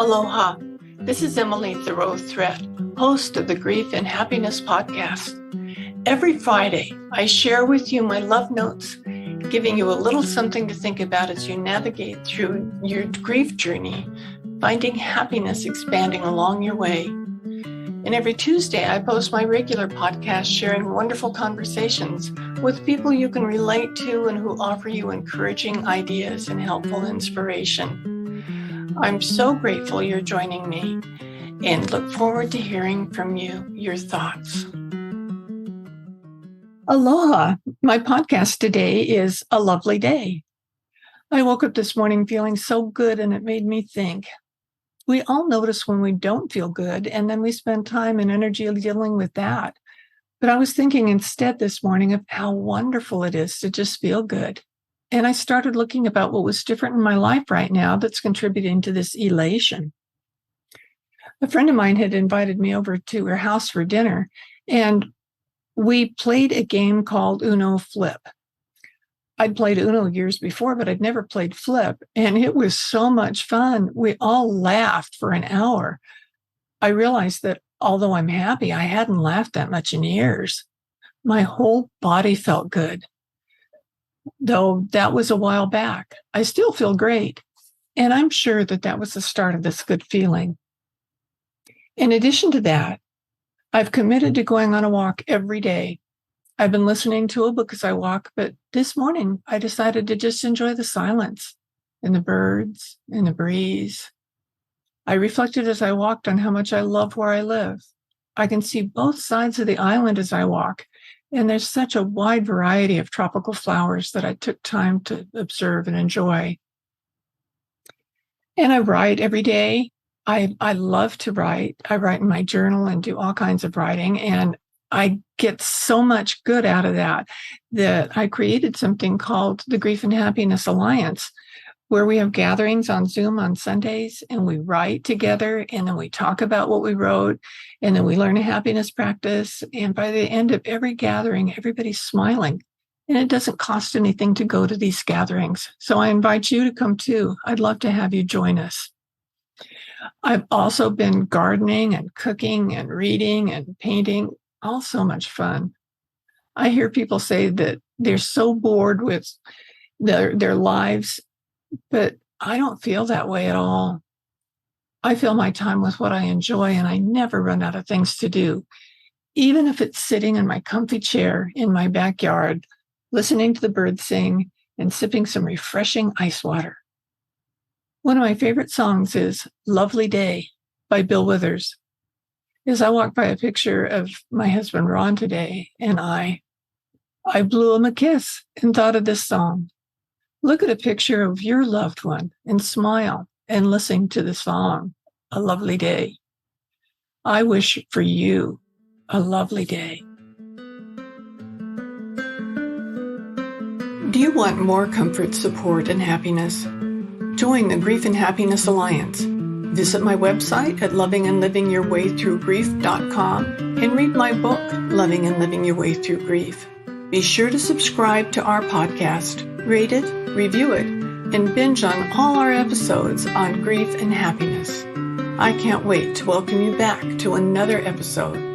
Aloha, this is Emily Thoreau-Threat, host of the Grief and Happiness podcast. Every Friday, I share with you my love notes, giving you a little something to think about as you navigate through your grief journey, finding happiness expanding along your way. And every Tuesday, I post my regular podcast sharing wonderful conversations with people you can relate to and who offer you encouraging ideas and helpful inspiration. I'm so grateful you're joining me and look forward to hearing from you, your thoughts. Aloha. My podcast today is A Lovely Day. I woke up this morning feeling so good and it made me think. We all notice when we don't feel good, and then we spend time and energy dealing with that. But I was thinking instead this morning of how wonderful it is to just feel good. And I started looking about what was different in my life right now that's contributing to this elation. A friend of mine had invited me over to her house for dinner, and we played a game called Uno Flip. I'd played Uno years before, but I'd never played Flip, and it was so much fun. We all laughed for an hour. I realized that although I'm happy, I hadn't laughed that much in years. My whole body felt good, though that was a while back. I still feel great, and I'm sure that that was the start of this good feeling. In addition to that, I've committed to going on a walk every day. I've been listening to a book as I walk, but this morning I decided to just enjoy the silence and the birds and the breeze. I reflected as I walked on how much I love where I live. I can see both sides of the island as I walk, and there's such a wide variety of tropical flowers that I took time to observe and enjoy. And I write every day. I love to write. I write in my journal and do all kinds of writing, and I get so much good out of that I created something called the Grief and Happiness Alliance, where we have gatherings on Zoom on Sundays, and we write together, and then we talk about what we wrote, and then we learn a happiness practice. And by the end of every gathering, everybody's smiling, and it doesn't cost anything to go to these gatherings. So I invite you to come too. I'd love to have you join us. I've also been gardening and cooking and reading and painting. All so much fun. I hear people say that they're so bored with their lives, but I don't feel that way at all. I fill my time with what I enjoy, and I never run out of things to do, even if it's sitting in my comfy chair in my backyard, listening to the birds sing and sipping some refreshing ice water. One of my favorite songs is Lovely Day by Bill Withers. As I walked by a picture of my husband, Ron, today, and I blew him a kiss and thought of this song. Look at a picture of your loved one and smile and listen to the song, A Lovely Day. I wish for you a lovely day. Do you want more comfort, support, and happiness? Join the Grief and Happiness Alliance. Visit my website at lovingandlivingyourwaythroughgrief.com and read my book, Loving and Living Your Way Through Grief. Be sure to subscribe to our podcast, rate it, review it, and binge on all our episodes on grief and happiness. I can't wait to welcome you back to another episode